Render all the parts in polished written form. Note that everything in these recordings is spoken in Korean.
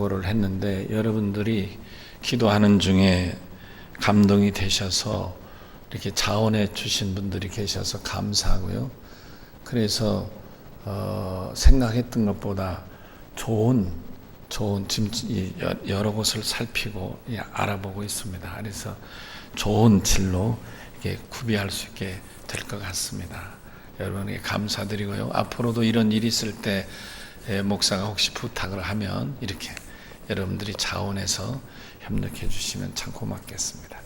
기도를 했는데 여러분들이 기도하는 중에 감동이 되셔서 이렇게 자원해 주신 분들이 계셔서 감사하고요. 그래서 생각했던 것보다 좋은 여러 곳을 살피고 알아보고 있습니다. 그래서 좋은 진로 이렇게 구비할 수 있게 될 것 같습니다. 여러분에게 감사드리고요. 앞으로도 이런 일이 있을 때 목사가 혹시 부탁을 하면 이렇게 여러분들이 자원해서 협력해 주시면 참 고맙겠습니다.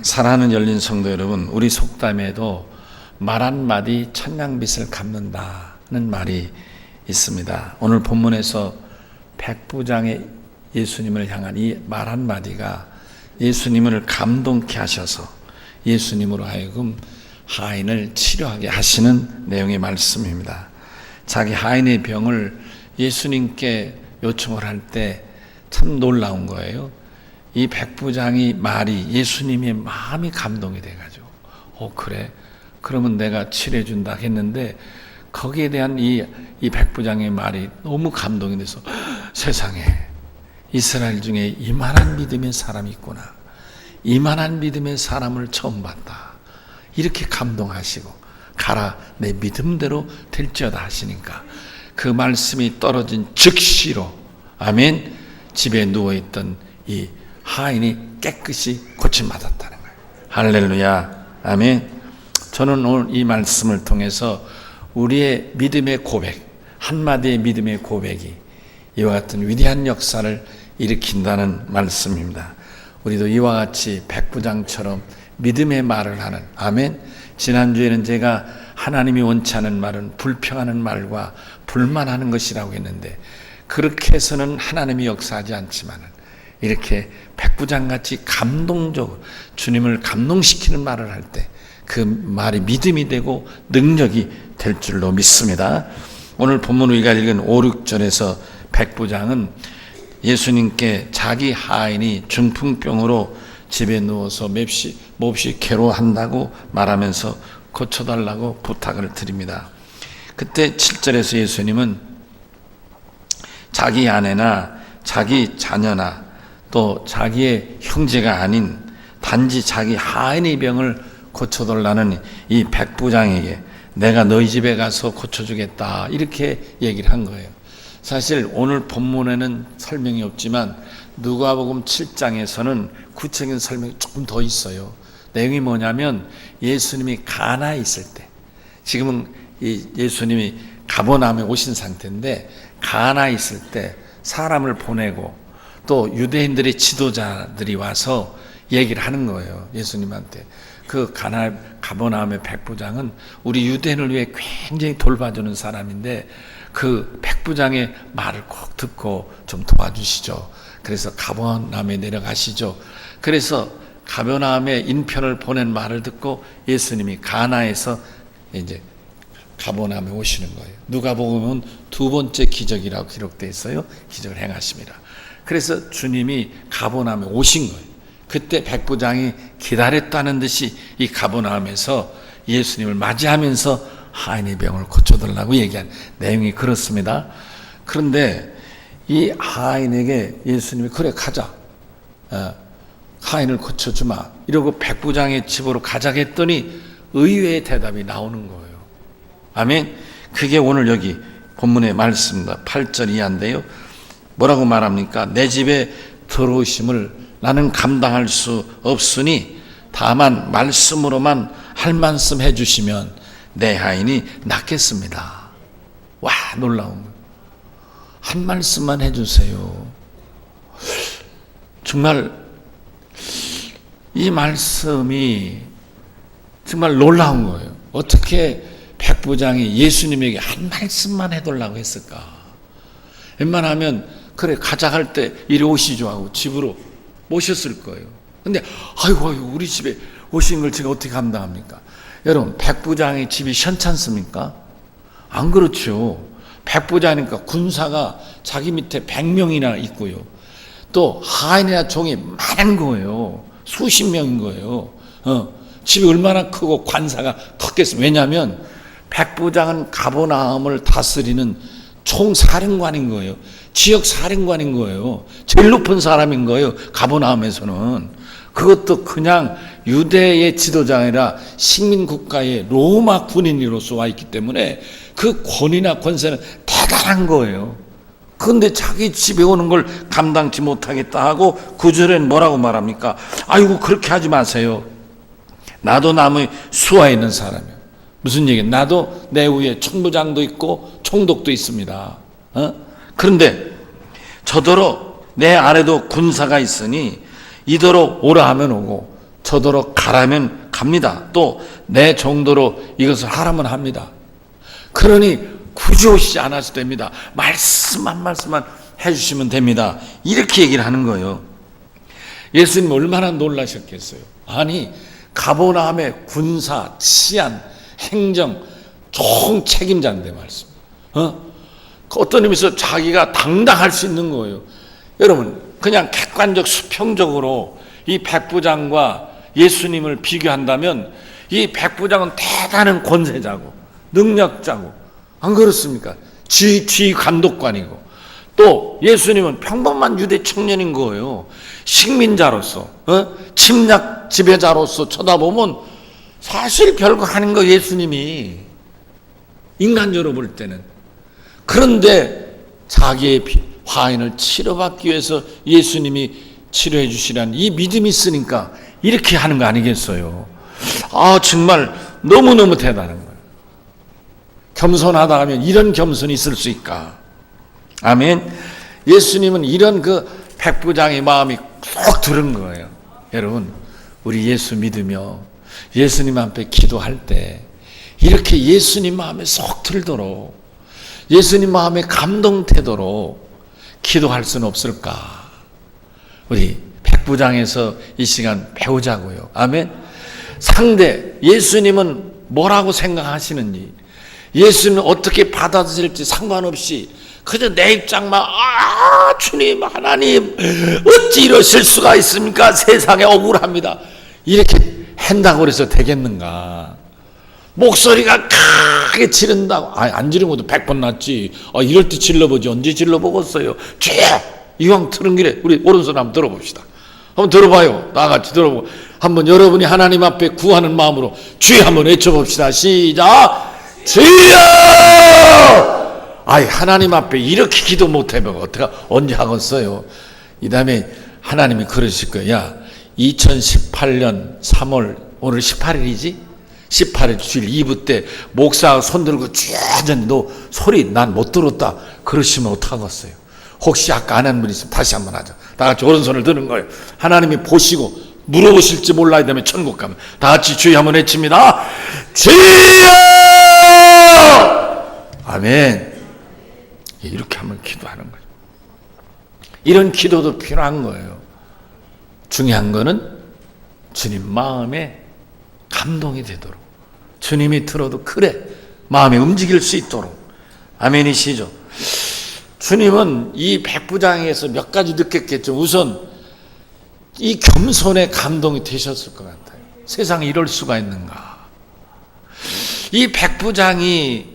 사랑하는 열린 성도 여러분, 우리 속담에도 말 한마디 천냥빚을 갚는다는 말이 있습니다. 오늘 본문에서 백부장의 예수님을 향한 이 말 한마디가 예수님을 감동케 하셔서 예수님으로 하여금 하인을 치료하게 하시는 내용의 말씀입니다. 자기 하인의 병을 예수님께 요청을 할 때 참 놀라운 거예요. 이 백부장이 말이 예수님의 마음이 감동이 돼가지고 그래? 그러면 내가 치료해준다 했는데 거기에 대한 이 백부장의 말이 너무 감동이 돼서 세상에 이스라엘 중에 이만한 믿음의 사람이 있구나. 이만한 믿음의 사람을 처음 봤다. 이렇게 감동하시고 가라 내 믿음대로 될지어다 하시니까 그 말씀이 떨어진 즉시로 아멘 집에 누워있던 이 하인이 깨끗이 고침받았다는 거예요. 할렐루야 아멘. 저는 오늘 이 말씀을 통해서 우리의 믿음의 고백 한마디의 믿음의 고백이 이와 같은 위대한 역사를 일으킨다는 말씀입니다. 우리도 이와 같이 백부장처럼 믿음의 말을 하는 아멘. 지난주에는 제가 하나님이 원치 않은 말은 불평하는 말과 불만하는 것이라고 했는데 그렇게 해서는 하나님이 역사하지 않지만 이렇게 백부장같이 감동적으로 주님을 감동시키는 말을 할 때 그 말이 믿음이 되고 능력이 될 줄로 믿습니다. 오늘 본문 우리가 읽은 5, 6절에서 백부장은 예수님께 자기 하인이 중풍병으로 집에 누워서 몹시 괴로워한다고 말하면서 고쳐달라고 부탁을 드립니다. 그때 7절에서 예수님은 자기 아내나 자기 자녀나 또 자기의 형제가 아닌 단지 자기 하인의 병을 고쳐달라는 이 백부장에게 내가 너희 집에 가서 고쳐주겠다 이렇게 얘기를 한 거예요. 사실 오늘 본문에는 설명이 없지만 누가복음 7장에서는 구체적인 설명이 조금 더 있어요. 내용이 뭐냐면 예수님이 가나에 있을 때 지금은 예수님이 가버나움에 오신 상태인데 가나에 있을 때 사람을 보내고 또 유대인들의 지도자들이 와서 얘기를 하는 거예요. 예수님한테. 그 가버나움의 백부장은 우리 유대인을 위해 굉장히 돌봐주는 사람인데 그 백부장의 말을 꼭 듣고 좀 도와주시죠. 그래서 가버나움에 내려가시죠. 그래서 가버나움에 인편을 보낸 말을 듣고 예수님이 가나에서 이제 가버나움에 오시는 거예요. 누가복음은 두 번째 기적이라고 기록되어 있어요. 기적을 행하십니다. 그래서 주님이 가버나움에 오신 거예요. 그때 백부장이 기다렸다는 듯이 이 가버나움에서 예수님을 맞이하면서 하인의 병을 고쳐달라고 얘기한 내용이 그렇습니다. 그런데 이 하인에게 예수님이 그래 가자 하인을 고쳐주마 이러고 백부장의 집으로 가자고 했더니 의외의 대답이 나오는 거예요. 아멘. 그게 오늘 여기 본문의 말씀입니다. 8절 이하인데요. 뭐라고 말합니까? 내 집에 들어오심을 나는 감당할 수 없으니 다만 말씀으로만 할 말씀 해주시면 내 하인이 낫겠습니다. 와 놀라운 거예요. 한 말씀만 해주세요. 정말 이 말씀이 정말 놀라운 거예요. 어떻게 백부장이 예수님에게 한 말씀만 해달라고 했을까? 웬만하면 그래 가자 할 때 이리 오시죠 하고 집으로 모셨을 거예요. 근데 아이고 우리 집에 오신 걸 제가 어떻게 감당합니까? 여러분 백부장의 집이 현찮습니까? 안 그렇죠. 백부장이니까 군사가 자기 밑에 100명이나 있고요. 또 하인이나 종이 많은 거예요. 수십 명인 거예요. 집이 얼마나 크고 관사가 컸겠어요. 왜냐하면 백부장은 가버나움을 다스리는 총사령관인 거예요. 지역 사령관인 거예요. 제일 높은 사람인 거예요. 가버나움에서는. 그것도 그냥 유대의 지도자가 아니라 식민국가의 로마 군인으로서 와 있기 때문에 그 권위나 권세는 대단한 거예요. 그런데 자기 집에 오는 걸 감당치 못하겠다 하고 9절엔 뭐라고 말합니까? 아이고 그렇게 하지 마세요. 나도 남의 수하에 있는 사람이에요. 무슨 얘기예요? 나도 내 위에 총부장도 있고 총독도 있습니다. 그런데 저더러 내 아래도 군사가 있으니 이더러 오라 하면 오고 저더러 가라면 갑니다. 또 내 정도로 이것을 하라면 합니다. 그러니 굳이 오시지 않아도 됩니다. 말씀 한 말씀만 해주시면 됩니다. 이렇게 얘기를 하는 거예요. 예수님 얼마나 놀라셨겠어요. 아니 가버나움의 군사, 치안, 행정 총 책임자인데 말씀. 어떤 의미에서 자기가 당당할 수 있는 거예요. 여러분 그냥 객관적 수평적으로 이 백부장과 예수님을 비교한다면 이 백부장은 대단한 권세자고 능력자고 안 그렇습니까? 지휘 감독관이고 또 예수님은 평범한 유대 청년인 거예요. 식민자로서 침략 지배자로서 쳐다보면 사실 별거 하는 거 예수님이 인간적으로 볼 때는. 그런데 자기의 화인을 치료받기 위해서 예수님이 치료해 주시라는 이 믿음이 있으니까 이렇게 하는 거 아니겠어요? 아 정말 너무너무 대단한 거예요. 겸손하다 하면 이런 겸손이 있을 수 있까? 아멘. 예수님은 이런 그 백부장의 마음이 쏙 들은 거예요. 여러분 우리 예수 믿으며 예수님 앞에 기도할 때 이렇게 예수님 마음에 쏙 들도록 예수님 마음에 감동되도록 기도할 수는 없을까? 우리 백부장에서 이 시간 배우자고요. 아멘. 상대 예수님은 뭐라고 생각하시는지 예수님은 어떻게 받아들일지 상관없이 그저 내 입장만 주님 하나님 어찌 이러실 수가 있습니까? 세상에 억울합니다. 이렇게 한다고 해서 되겠는가? 목소리가 크게 지른다고 안 지른 것도 100번 낫지. 이럴 때 질러보지 언제 질러보겠어요? 죄야 이왕 들은 길에 우리 오른손 한번 들어봅시다. 한번 들어봐요. 나같이 들어보고 한번 여러분이 하나님 앞에 구하는 마음으로 주여 한번 외쳐봅시다. 시작. 주여! 하나님 앞에 이렇게 기도 못해보고 어떻게 언제 하겠어요? 이 다음에 하나님이 그러실 거예요. 야 2018년 3월 오늘 18일이지? 18일 주일 2부 때 목사가 손들고 쭉 하는데 너 소리 난 못 들었다 그러시면 어떡하겠어요? 혹시 아까 안 한 분 있으면 다시 한번 하자. 다 같이 오른손을 드는 거예요. 하나님이 보시고 물어보실지 몰라야 되면 천국 가면 다 같이 주여 한번 외칩니다. 주여! 아멘. 이렇게 한번 기도하는 거예요. 이런 기도도 필요한 거예요. 중요한 거는 주님 마음에 감동이 되도록 주님이 들어도 그래 마음에 움직일 수 있도록. 아멘이시죠? 주님은 이 백부장에서 몇 가지 느꼈겠죠. 우선 이 겸손에 감동이 되셨을 것 같아요. 세상에 이럴 수가 있는가. 이 백부장이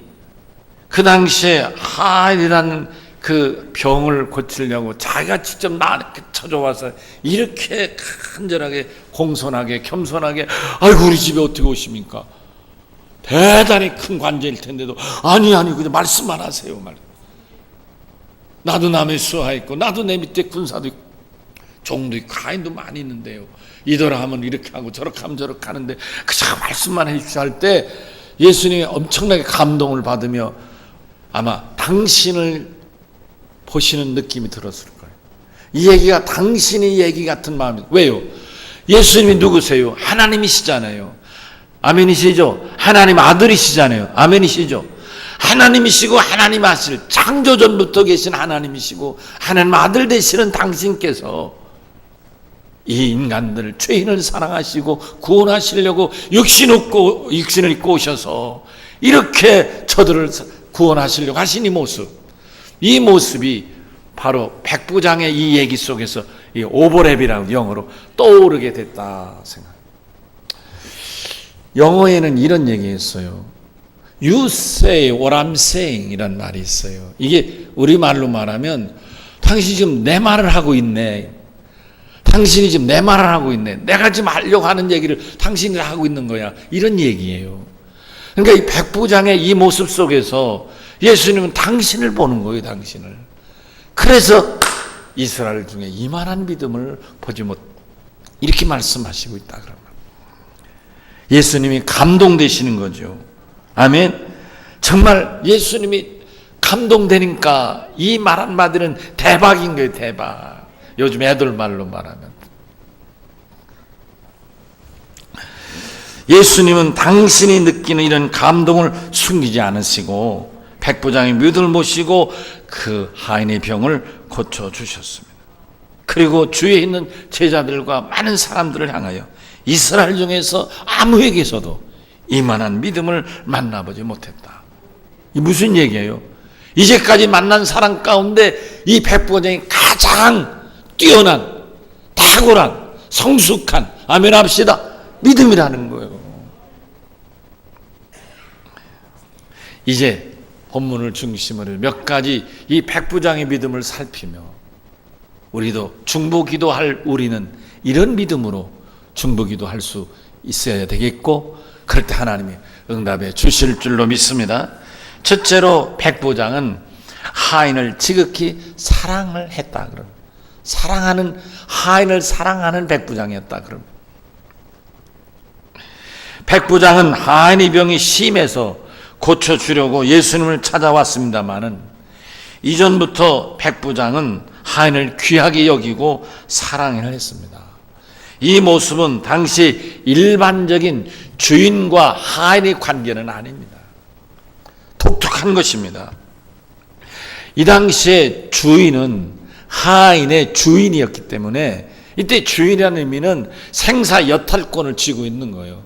그 당시에 하일이라는 그 병을 고치려고 자기가 직접 나한테 찾아와서 이렇게 간절하게 공손하게 겸손하게 아이고 우리 집에 어떻게 오십니까? 대단히 큰 관제일 텐데도 아니 그냥 말씀만 하세요. 나도 남의 수하 있고 나도 내 밑에 군사도 있고 종도 있고 가인도 많이 있는데요. 이더라 하면 이렇게 하고 저렇게 하면 저렇게 하는데 그저 말씀만 해주시오 할 때 예수님이 엄청나게 감동을 받으며 아마 당신을 보시는 느낌이 들었을 거예요. 이 얘기가 당신의 얘기 같은 마음이. 왜요? 예수님이 누구세요? 하나님이시잖아요. 아멘이시죠? 하나님 아들이시잖아요. 아멘이시죠? 하나님이시고 하나님 하실 창조전부터 계신 하나님이시고 하나님 아들 되시는 당신께서 이 인간들 죄인을 사랑하시고 구원하시려고 육신을 입고 오셔서 이렇게 저들을 구원하시려고 하신 이 모습이 바로 백부장의 이 얘기 속에서 이 오버랩이라는 영어로 떠오르게 됐다 생각. 영어에는 이런 얘기했어요. You say what I'm saying 이란 말이 있어요. 이게 우리말로 말하면 당신이 지금 내 말을 하고 있네. 당신이 지금 내 말을 하고 있네. 내가 지금 하려고 하는 얘기를 당신이 하고 있는 거야. 이런 얘기예요. 그러니까 이 백부장의 이 모습 속에서 예수님은 당신을 보는 거예요. 당신을. 그래서 이스라엘 중에 이만한 믿음을 보지 못, 이렇게 말씀하시고 있다. 그러면 예수님이 감동되시는 거죠. 아멘. 정말 예수님이 감동되니까 이 말 한마디는 대박인 거예요. 대박. 요즘 애들 말로 말하면 예수님은 당신이 느끼는 이런 감동을 숨기지 않으시고 백부장의 믿음을 모시고 그 하인의 병을 고쳐주셨습니다. 그리고 주위에 있는 제자들과 많은 사람들을 향하여 이스라엘 중에서 아무에게서도 이만한 믿음을 만나보지 못했다. 이 무슨 얘기예요? 이제까지 만난 사람 가운데 이 백부장이 가장 뛰어난, 탁월한, 성숙한, 아멘 합시다, 믿음이라는 거예요. 이제 본문을 중심으로 몇 가지 이 백부장의 믿음을 살피며 우리도 중보기도할 우리는 이런 믿음으로 중보기도할 수 있어야 되겠고, 그럴 때 하나님이 응답해 주실 줄로 믿습니다. 첫째로 백부장은 하인을 지극히 사랑을 했다. 그럼 사랑하는, 하인을 사랑하는 백부장이었다. 그럼 백부장은 하인의 병이 심해서 고쳐주려고 예수님을 찾아왔습니다마는 이전부터 백부장은 하인을 귀하게 여기고 사랑을 했습니다. 이 모습은 당시 일반적인 주인과 하인의 관계는 아닙니다. 독특한 것입니다. 이 당시에 주인은 하인의 주인이었기 때문에 이때 주인이라는 의미는 생사 여탈권을 쥐고 있는 거예요.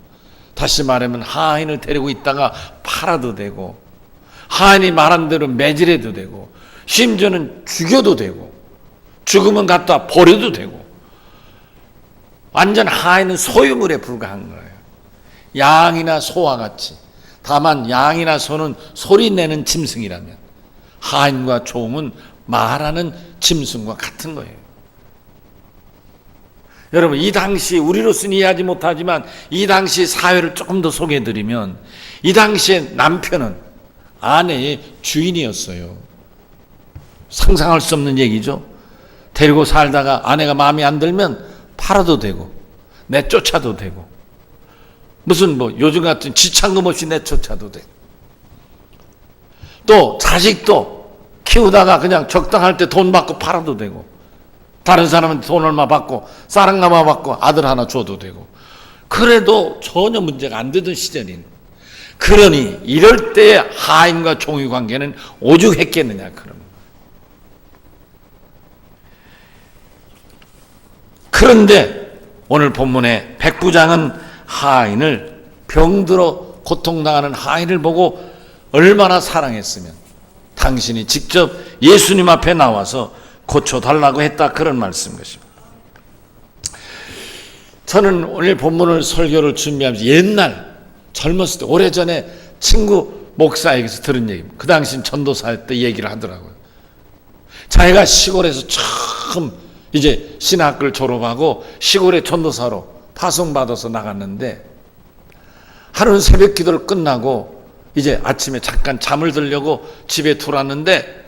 다시 말하면 하인을 데리고 있다가 팔아도 되고, 하인이 말한 대로 매질해도 되고, 심지어는 죽여도 되고, 죽으면 갖다 버려도 되고, 완전 하인은 소유물에 불과한 거예요. 양이나 소와 같이. 다만 양이나 소는 소리 내는 짐승이라면 하인과 종은 말하는 짐승과 같은 거예요. 여러분, 이 당시 우리로서는 이해하지 못하지만 이 당시 사회를 조금 더 소개해드리면, 이 당시에 남편은 아내의 주인이었어요. 상상할 수 없는 얘기죠. 데리고 살다가 아내가 마음에 안 들면 팔아도 되고 내쫓아도 되고, 무슨 뭐 요즘 같은 지창금 없이 내쫓아도 되고, 또 자식도 키우다가 그냥 적당할 때 돈 받고 팔아도 되고, 다른 사람한테 돈 얼마 받고 쌀랑가마 받고 아들 하나 줘도 되고, 그래도 전혀 문제가 안 되던 시절인. 그러니 이럴 때 하인과 종의 관계는 오죽했겠느냐. 그런데 오늘 본문에 백부장은 하인을, 병들어 고통당하는 하인을 보고 얼마나 사랑했으면 당신이 직접 예수님 앞에 나와서 고쳐달라고 했다, 그런 말씀인 것입니다. 저는 오늘 본문을 설교를 준비하면서 옛날 젊었을 때, 오래전에 친구 목사에게서 들은 얘기입니다. 그 당시는 전도사 때 얘기를 하더라고요. 자기가 시골에서 처음 이제 신학교를 졸업하고 시골의 전도사로 파송받아서 나갔는데, 하루는 새벽 기도를 끝나고 이제 아침에 잠깐 잠을 들려고 집에 들어왔는데,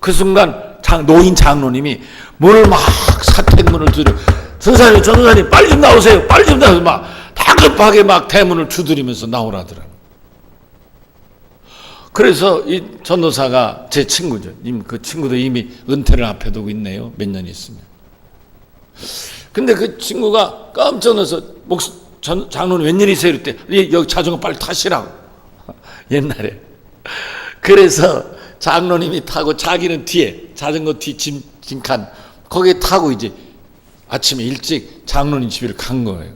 그 순간 노인 장로님이 문을 막 사택문을 두드려, 전도사님 빨리 좀 나오세요, 빨리 좀 나오세요, 막 다급하게 막 대문을 두드리면서 나오라더라고요. 그래서 이 전도사가 제 친구죠. 그 친구도 이미 은퇴를 앞에 두고 있네요. 몇 년 있으면. 근데 그 친구가 깜짝 놀라서 장로님 웬일이세요? 이럴 때 여기 자전거 빨리 타시라고. 옛날에. 그래서 장로님이 타고 자기는 뒤에 자전거 뒤 짐칸 거기에 타고 이제 아침에 일찍 장로님 집에 간 거예요.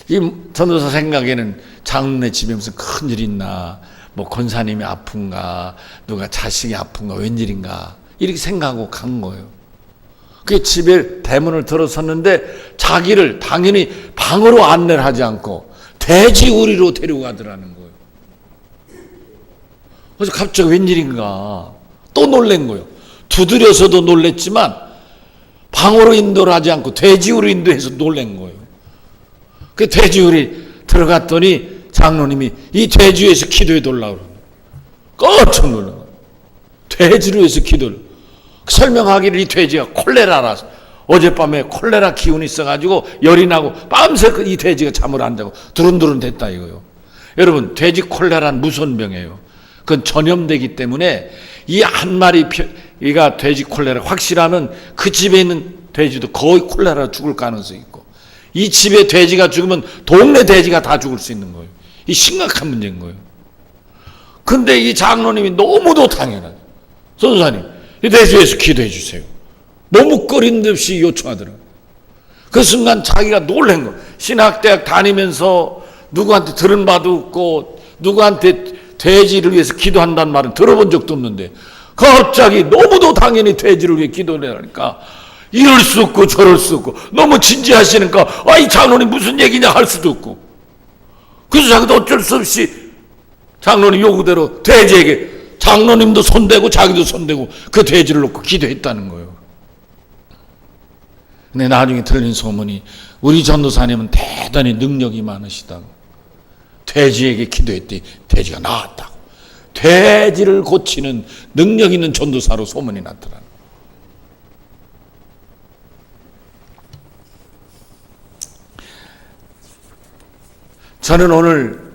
이 전도사 생각에는 장로네 집에 무슨 큰일이 있나, 뭐 권사님이 아픈가, 누가 자식이 아픈가, 웬일인가, 이렇게 생각하고 간 거예요. 그 집에 대문을 들어섰는데 자기를 당연히 방으로 안내를 하지 않고 돼지 우리로 데리고 가더라는 거예요. 그래서 갑자기 웬일인가 또 놀란 거예요. 두드려서도 놀랬지만 방으로 인도를 하지 않고 돼지우리 인도해서 놀란 거예요. 그 돼지우리 들어갔더니 장로님이 이 돼지에서 기도해 달라고 그러는 깜짝 놀란 거예요. 돼지를 위해서 기도를 설명하기를 이 돼지가 콜레라라서 어젯밤에 콜레라 기운이 있어가지고 열이 나고 밤새 이 돼지가 잠을 안 자고 두른두른 됐다 이거요. 여러분 돼지 콜레라는 무서운 병이에요. 그건 전염되기 때문에 이 한 마리가 돼지 콜레라 확실하면 그 집에 있는 돼지도 거의 콜레라 죽을 가능성이 있고 이 집에 돼지가 죽으면 동네 돼지가 다 죽을 수 있는 거예요. 이 심각한 문제인 거예요. 근데 이 장로님이 너무도 당연하죠. 선사님 이 돼지에서 기도해 주세요. 너무 꺼린 듯이 요청하더라고요. 그 순간 자기가 놀란 거예요. 신학대학 다니면서 누구한테 들은 바도 없고 누구한테 돼지를 위해서 기도한다는 말은 들어본 적도 없는데 갑자기 너무도 당연히 돼지를 위해 기도를 하니까 이럴 수 없고 저럴 수 없고 너무 진지하시니까 이 장로님 무슨 얘기냐 할 수도 없고 그래서 자기도 어쩔 수 없이 장로님 요구대로 돼지에게 장로님도 손대고 자기도 손대고 그 돼지를 놓고 기도했다는 거예요. 근데 나중에 들린 소문이 우리 전도사님은 대단히 능력이 많으시다고 돼지에게 기도했더니 돼지가 나았다고 돼지를 고치는 능력 있는 전도사로 소문이 났더라. 저는 오늘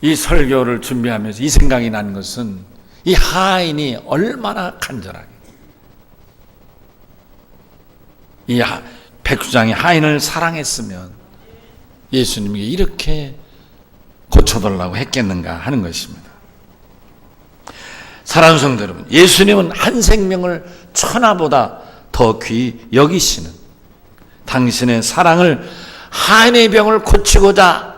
이 설교를 준비하면서 이 생각이 난 것은 이 하인이 얼마나 간절하게 이 백수장이 하인을 사랑했으면 예수님에게 이렇게 고쳐달라고 했겠는가 하는 것입니다. 사랑하는 성도 여러분, 예수님은 한 생명을 천하보다 더 귀히 여기시는 당신의 사랑을 하인의 병을 고치고자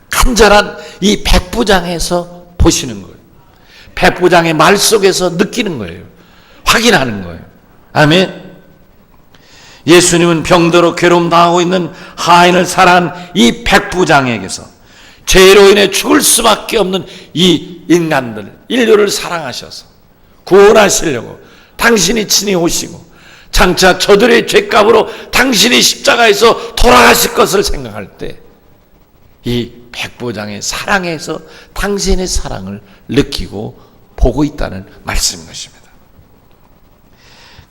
간절한 이 백부장에서 보시는 거예요. 백부장의 말 속에서 느끼는 거예요. 확인하는 거예요. 아멘. 예수님은 병들어 괴로움 당하고 있는 하인을 사랑한 이 백부장에게서 죄로 인해 죽을 수밖에 없는 이 인간들, 인류를 사랑하셔서 구원하시려고 당신이 친히 오시고 장차 저들의 죄값으로 당신이 십자가에서 돌아가실 것을 생각할 때 이 백부장의 사랑에서 당신의 사랑을 느끼고 보고 있다는 말씀인 것입니다.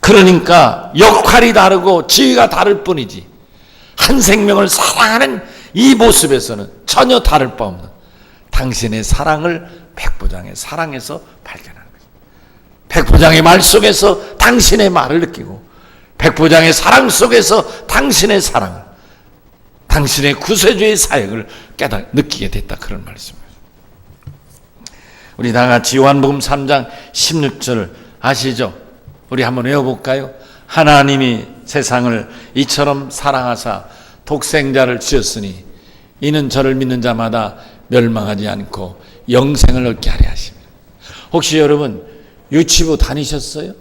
그러니까 역할이 다르고 지위가 다를 뿐이지 한 생명을 사랑하는 이 모습에서는 전혀 다를 바 없는 당신의 사랑을 백부장의 사랑에서 발견하는 거죠. 백부장의 말 속에서 당신의 말을 느끼고 백부장의 사랑 속에서 당신의 사랑을 당신의 구세주의 사역을 느끼게 됐다 그런 말씀입니다. 우리 다 같이 요한복음 3장 16절 아시죠? 우리 한번 외워볼까요? 하나님이 세상을 이처럼 사랑하사 독생자를 주셨으니 이는 저를 믿는 자마다 멸망하지 않고 영생을 얻게 하려 하십니다. 혹시 여러분 유치부 다니셨어요?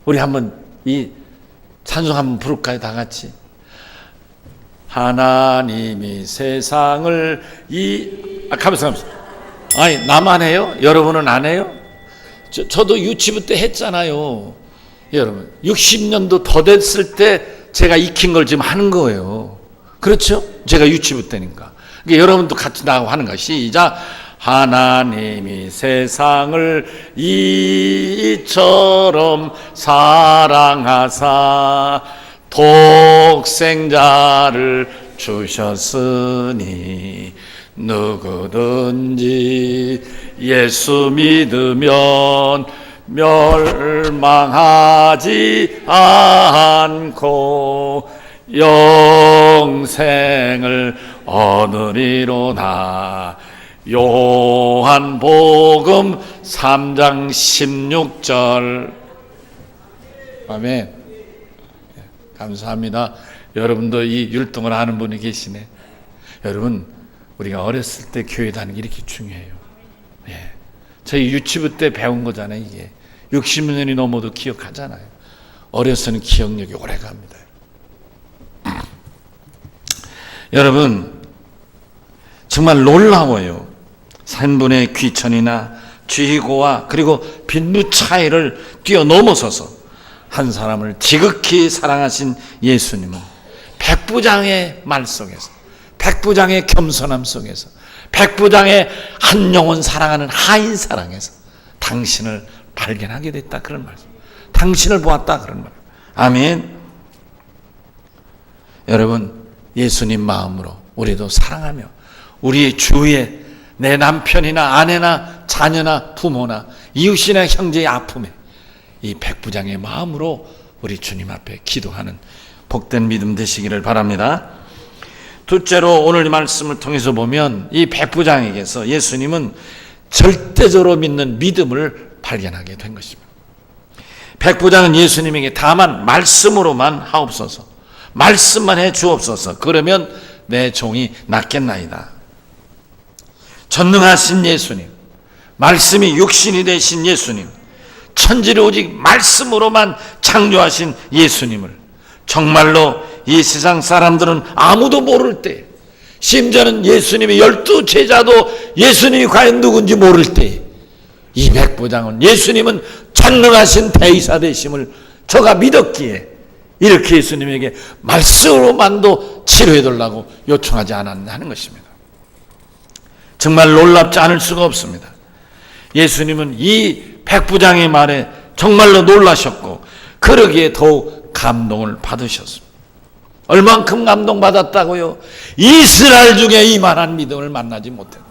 우리 한번 이 찬송 한번 부를까요? 다 같이. 하나님이 세상을 가면서 아니 나만 해요? 여러분은 안 해요? 저도 유치부 때 했잖아요. 여러분 60년도 더 됐을 때 제가 익힌 걸 지금 하는 거예요. 그렇죠? 제가 유치부 때니까. 그러니까 여러분도 같이 나하고 하는 거야. 시작. 하나님이 세상을 이처럼 사랑하사 독생자를 주셨으니 누구든지 예수 믿으면 멸망하지 않고 영생을 얻으리로다. 요한복음 3장 16절. 아멘. 감사합니다. 여러분도 이 율동을 아는 분이 계시네. 여러분 우리가 어렸을 때 교회 다니는 게 이렇게 중요해요. 예. 저희 유치부 때 배운 거잖아요. 이게 60년이 넘어도 기억하잖아요. 어려서는 기억력이 오래 갑니다. 여러분 정말 놀라워요. 산분의 귀천이나 쥐고와 그리고 빈부 차이를 뛰어넘어서서 한 사람을 지극히 사랑하신 예수님은 백부장의 말 속에서, 백부장의 겸손함 속에서, 백부장의 한 영혼 사랑하는 하인 사랑에서 당신을 발견하게 됐다, 그런 말씀. 당신을 보았다, 그런 말. 아멘. 여러분, 예수님 마음으로 우리도 사랑하며 우리 주위에 내 남편이나 아내나 자녀나 부모나 이웃이나 형제의 아픔에 이 백부장의 마음으로 우리 주님 앞에 기도하는 복된 믿음 되시기를 바랍니다. 둘째로 오늘 말씀을 통해서 보면 이 백부장에게서 예수님은 절대적으로 믿는 믿음을 발견하게 된 것입니다. 백부장은 예수님에게 다만 말씀으로만 하옵소서, 말씀만 해 주옵소서, 그러면 내 종이 낫겠나이다. 전능하신 예수님, 말씀이 육신이 되신 예수님, 천지를 오직 말씀으로만 창조하신 예수님을 정말로 이 세상 사람들은 아무도 모를 때, 심지어는 예수님의 12 제자도 예수님이 과연 누군지 모를 때, 이 백부장은 예수님은 전능하신 대의사 되심을 저가 믿었기에 이렇게 예수님에게 말씀으로만도 치료해달라고 요청하지 않았나 하는 것입니다. 정말 놀랍지 않을 수가 없습니다. 예수님은 이 백부장의 말에 정말로 놀라셨고 그러기에 더욱 감동을 받으셨습니다. 얼만큼 감동받았다고요? 이스라엘 중에 이만한 믿음을 만나지 못했다.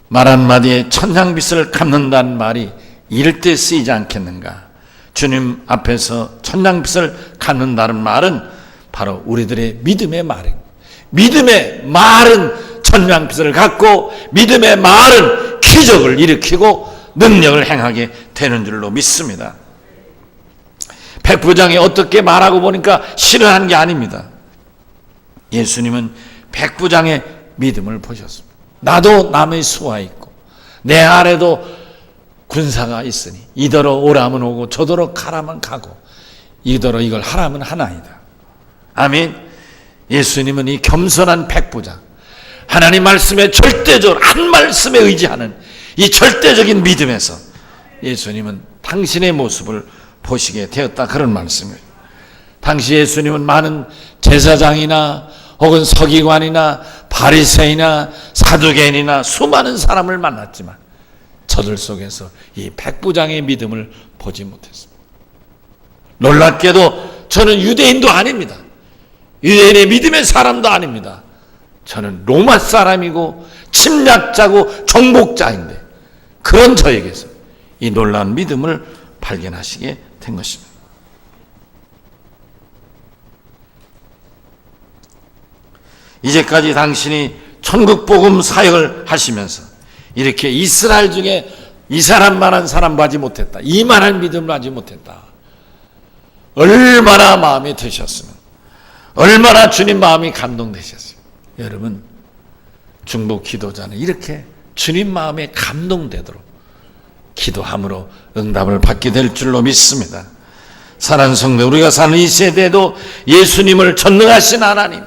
말 한마디에 천냥빚을 갚는다는 말이 이럴 때 쓰이지 않겠는가? 주님 앞에서 천냥빚을 갚는다는 말은 바로 우리들의 믿음의 말입니다. 믿음의 말은 천냥빚을 갚고 믿음의 말은 기적을 일으키고 능력을 행하게 되는 줄로 믿습니다. 백부장이 어떻게 말하고 보니까 싫어한 게 아닙니다. 예수님은 백부장의 믿음을 보셨습니다. 나도 남의 수하 있고 내 아래도 군사가 있으니 이더러 오라면 오고 저더러 가라면 가고 이더러 이걸 하라면 하나이다. 아멘. 예수님은 이 겸손한 백부장, 하나님 말씀에 절대적으로 한 말씀에 의지하는 이 절대적인 믿음에서 예수님은 당신의 모습을 보시게 되었다, 그런 말씀이에요. 당시 예수님은 많은 제사장이나 혹은 서기관이나 바리새인이나 사두개인이나 수많은 사람을 만났지만 저들 속에서 이 백부장의 믿음을 보지 못했습니다. 놀랍게도 저는 유대인도 아닙니다. 유대인의 믿음의 사람도 아닙니다. 저는 로마 사람이고 침략자고 정복자인데 그런 저에게서 이 놀라운 믿음을 발견하시게 된 것입니다. 이제까지 당신이 천국복음 사역을 하시면서 이렇게 이스라엘 중에 이 사람만한 사람 하지 못했다, 이만한 믿음을 하지 못했다. 얼마나 마음이 드셨으면, 얼마나 주님 마음이 감동되셨어요. 여러분, 중보 기도자는 이렇게 주님 마음에 감동되도록 기도함으로 응답을 받게 될 줄로 믿습니다. 사랑하는 성도, 우리가 사는 이 세대도 예수님을 전능하신 하나님,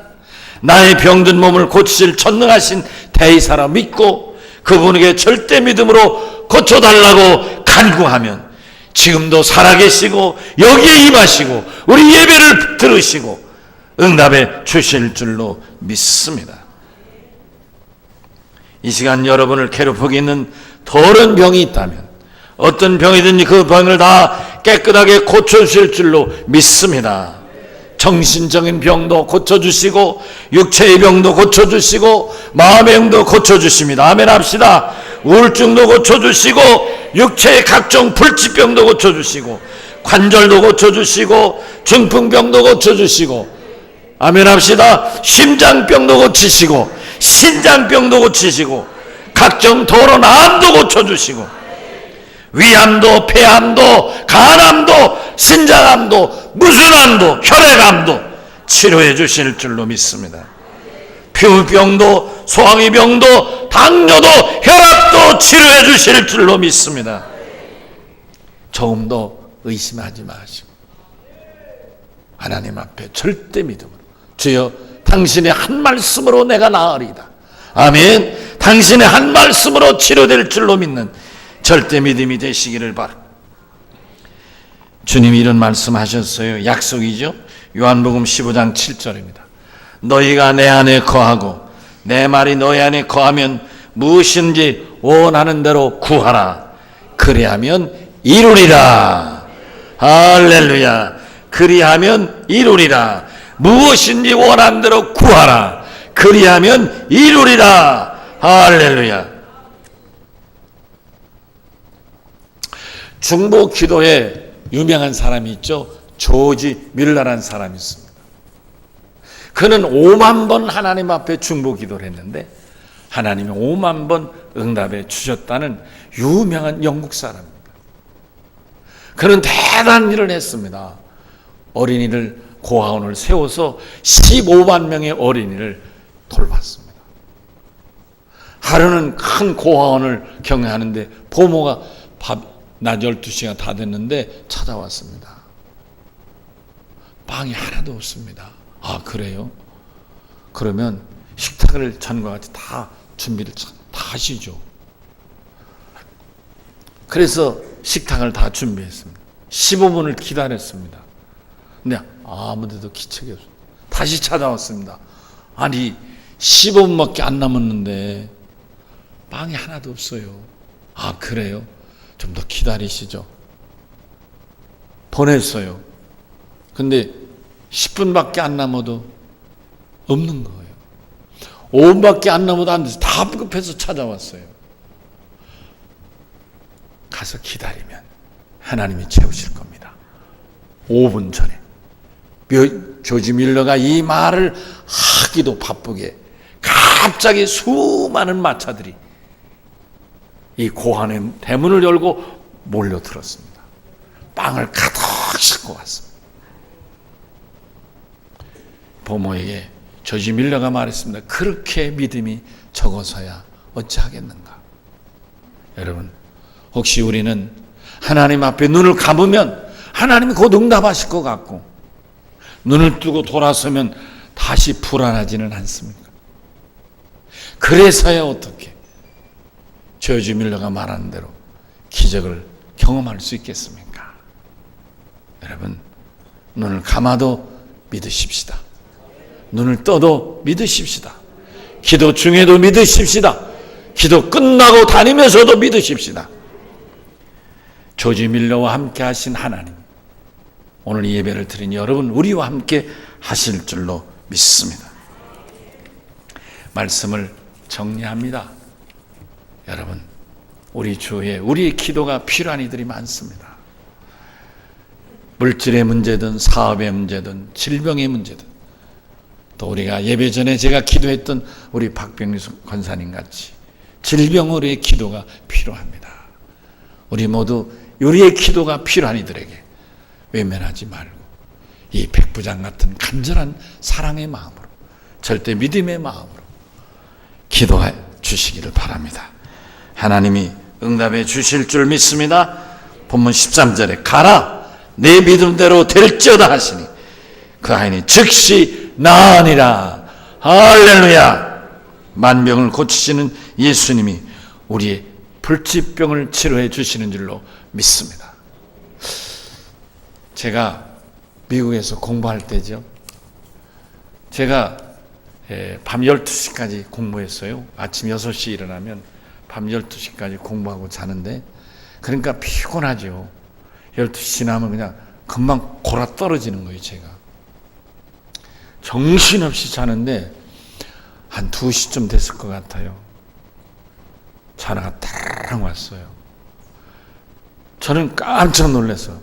나의 병든 몸을 고치실 전능하신 대의사라 믿고 그분에게 절대 믿음으로 고쳐달라고 간구하면 지금도 살아계시고 여기에 임하시고 우리 예배를 들으시고 응답해 주실 줄로 믿습니다. 이 시간 여러분을 괴롭히고 있는 더러운 병이 있다면 어떤 병이든지 그 병을 다 깨끗하게 고쳐주실 줄로 믿습니다. 정신적인 병도 고쳐주시고 육체의 병도 고쳐주시고 마음의 병도 고쳐주십니다. 아멘 합시다. 우울증도 고쳐주시고 육체의 각종 불치병도 고쳐주시고 관절도 고쳐주시고 중풍병도 고쳐주시고 아멘 합시다. 심장병도 고치시고 신장병도 고치시고 각종 더러운 암도 고쳐주시고 위암도 폐암도 간암도 신장암도 무슨 암도 혈액암도 치료해 주실 줄로 믿습니다. 피부병도 소화기 병도 당뇨도 혈압도 치료해 주실 줄로 믿습니다. 조금도 의심하지 마시고 하나님 앞에 절대 믿음으로 주여 당신의 한 말씀으로 내가 나으리다, 아멘. 당신의 한 말씀으로 치료될 줄로 믿는 절대 믿음이 되시기를 바랍니다. 주님이 이런 말씀하셨어요. 약속이죠. 요한복음 15장 7절입니다. 너희가 내 안에 거하고 내 말이 너희 안에 거하면 무엇인지 원하는 대로 구하라. 그리하면 이루리라. 할렐루야. 그리하면 이루리라. 무엇인지 원하는 대로 구하라. 그리하면 이루리라. 할렐루야. 중보 기도에 유명한 사람이 있죠. 조지 뮬러라는 사람이 있습니다. 그는 5만 번 하나님 앞에 중보 기도를 했는데 하나님이 5만 번 응답해 주셨다는 유명한 영국 사람입니다. 그는 대단한 일을 했습니다. 어린이를 고아원을 세워서 15만 명의 어린이를 돌봤습니다. 하루는 큰 고아원을 경영하는데 부모가 낮 12시가 다 됐는데 찾아왔습니다. 빵이 하나도 없습니다. 아, 그래요? 그러면 식탁을 전과 같이 다 준비를 다 하시죠. 그래서 식탁을 다 준비했습니다. 15분을 기다렸습니다. 근데 아무데도 기척이 없어요. 다시 찾아왔습니다. 아니 15분밖에 안 남았는데 빵이 하나도 없어요. 아, 그래요? 좀 더 기다리시죠. 보냈어요. 근데 10분밖에 안 남아도 없는 거예요. 5분밖에 안 남아도 안 돼서 다 급해서 찾아왔어요. 가서 기다리면 하나님이 채우실 겁니다. 5분 전에 조지 밀러가 이 말을 하기도 바쁘게 갑자기 수많은 마차들이 이 고아원의 대문을 열고 몰려들었습니다. 빵을 가득 싣고 왔습니다. 부모에게 조지 밀러가 말했습니다. 그렇게 믿음이 적어서야 어찌하겠는가. 여러분, 혹시 우리는 하나님 앞에 눈을 감으면 하나님이 곧 응답하실 것 같고 눈을 뜨고 돌아서면 다시 불안하지는 않습니까? 그래서야 어떻게 조지 밀러가 말하는 대로 기적을 경험할 수 있겠습니까? 여러분, 눈을 감아도 믿으십시다. 눈을 떠도 믿으십시다. 기도 중에도 믿으십시다. 기도 끝나고 다니면서도 믿으십시다. 조지 밀러와 함께 하신 하나님, 오늘 이 예배를 드린 여러분, 우리와 함께 하실 줄로 믿습니다. 말씀을 정리합니다. 여러분, 우리 주위에 우리의 기도가 필요한 이들이 많습니다. 물질의 문제든 사업의 문제든 질병의 문제든, 또 우리가 예배 전에 제가 기도했던 우리 박병수 권사님 같이 질병으로의 기도가 필요합니다. 우리 모두 우리의 기도가 필요한 이들에게 외면하지 말고 이 백부장 같은 간절한 사랑의 마음으로, 절대 믿음의 마음으로 기도해 주시기를 바랍니다. 하나님이 응답해 주실 줄 믿습니다. 본문 13절에 가라 내 믿음대로 될지어다 하시니 그 아이는 즉시 나으니라. 할렐루야. 만병을 고치시는 예수님이 우리의 불치병을 치료해 주시는 줄로 믿습니다. 제가 미국에서 공부할 때죠. 제가 밤 12시까지 공부했어요. 아침 6시에 일어나면 밤 12시까지 공부하고 자는데, 그러니까 피곤하죠. 12시 지나면 그냥 금방 골아 떨어지는 거예요. 제가 정신없이 자는데 한 2시쯤 됐을 것 같아요. 전화가 딱 왔어요. 저는 깜짝 놀라서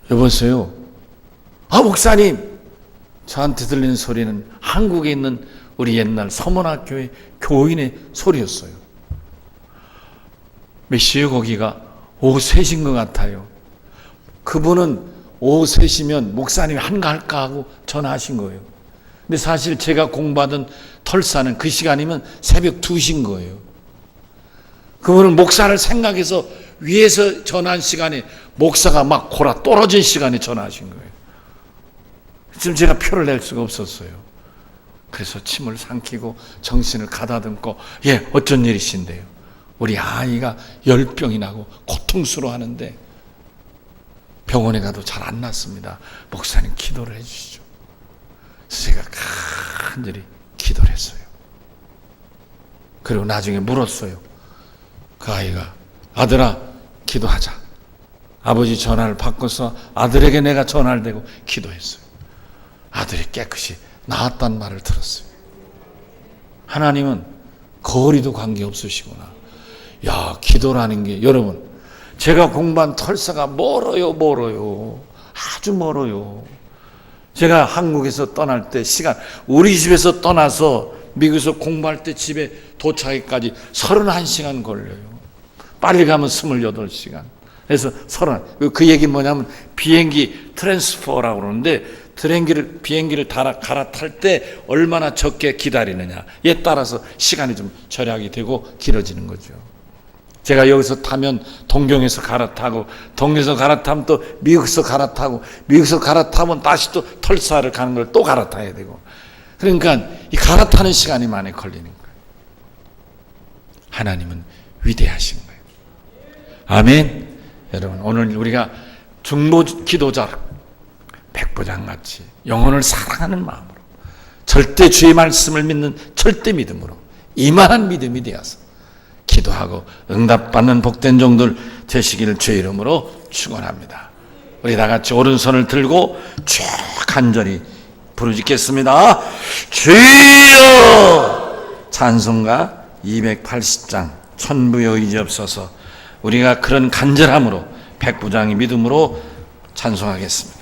여보세요? 아, 목사님! 저한테 들리는 소리는 한국에 있는 우리 옛날 서문학교의 교인의 소리였어요. 몇 시에 거기가? 오후 3시인 것 같아요. 그분은 오후 3시면 목사님이 한가할까 하고 전화하신 거예요. 근데 사실 제가 공부하던 털사는 그 시간이면 새벽 2시인 거예요. 그분은 목사를 생각해서 위에서 전화한 시간에 목사가 막 골아 떨어진 시간에 전화하신 거예요. 지금 제가 표를 낼 수가 없었어요. 그래서 침을 삼키고 정신을 가다듬고, 어쩐 일이신데요? 우리 아이가 열병이 나고 고통스러워하는데 병원에 가도 잘 안 낫습니다. 목사님 기도를 해주시죠. 그래서 제가 간절히 기도를 했어요. 그리고 나중에 물었어요. 그 아이가, 아들아 기도하자. 아버지 전화를 받고서 아들에게 내가 전화를 대고 기도했어요. 아들이 깨끗이 나았단 말을 들었어요. 하나님은 거리도 관계없으시구나. 기도라는 게, 여러분, 제가 공부한 털사가 멀어요. 아주 멀어요. 제가 한국에서 떠날 때 시간, 우리 집에서 떠나서 미국에서 공부할 때 집에 도착하기까지 31시간 걸려요. 빨리 가면 28시간. 그래서 그 얘기는 뭐냐면 비행기 트랜스퍼라고 그러는데, 비행기를 갈아탈 때 얼마나 적게 기다리느냐에 따라서 시간이 좀 절약이 되고 길어지는 거죠. 제가 여기서 타면 동경에서 갈아타고, 동경에서 갈아타면 또 미국에서 갈아타고, 미국에서 갈아타면 다시 또 털사를 가는 걸 또 갈아타야 되고, 그러니까 이 갈아타는 시간이 많이 걸리는 거예요. 하나님은 위대하신 거예요. 아멘. 여러분, 오늘 우리가 중보 기도자 백부장같이 영혼을 사랑하는 마음으로, 절대 주의 말씀을 믿는 절대 믿음으로, 이만한 믿음이 되어서 기도하고 응답받는 복된 종들 되시기를 주의 이름으로 축원합니다. 우리 다 같이 오른손을 들고 쭉 간절히 부르짖겠습니다. 주여! 찬송가 280장 천부여 의지없어서, 우리가 그런 간절함으로 백부장의 믿음으로 찬송하겠습니다.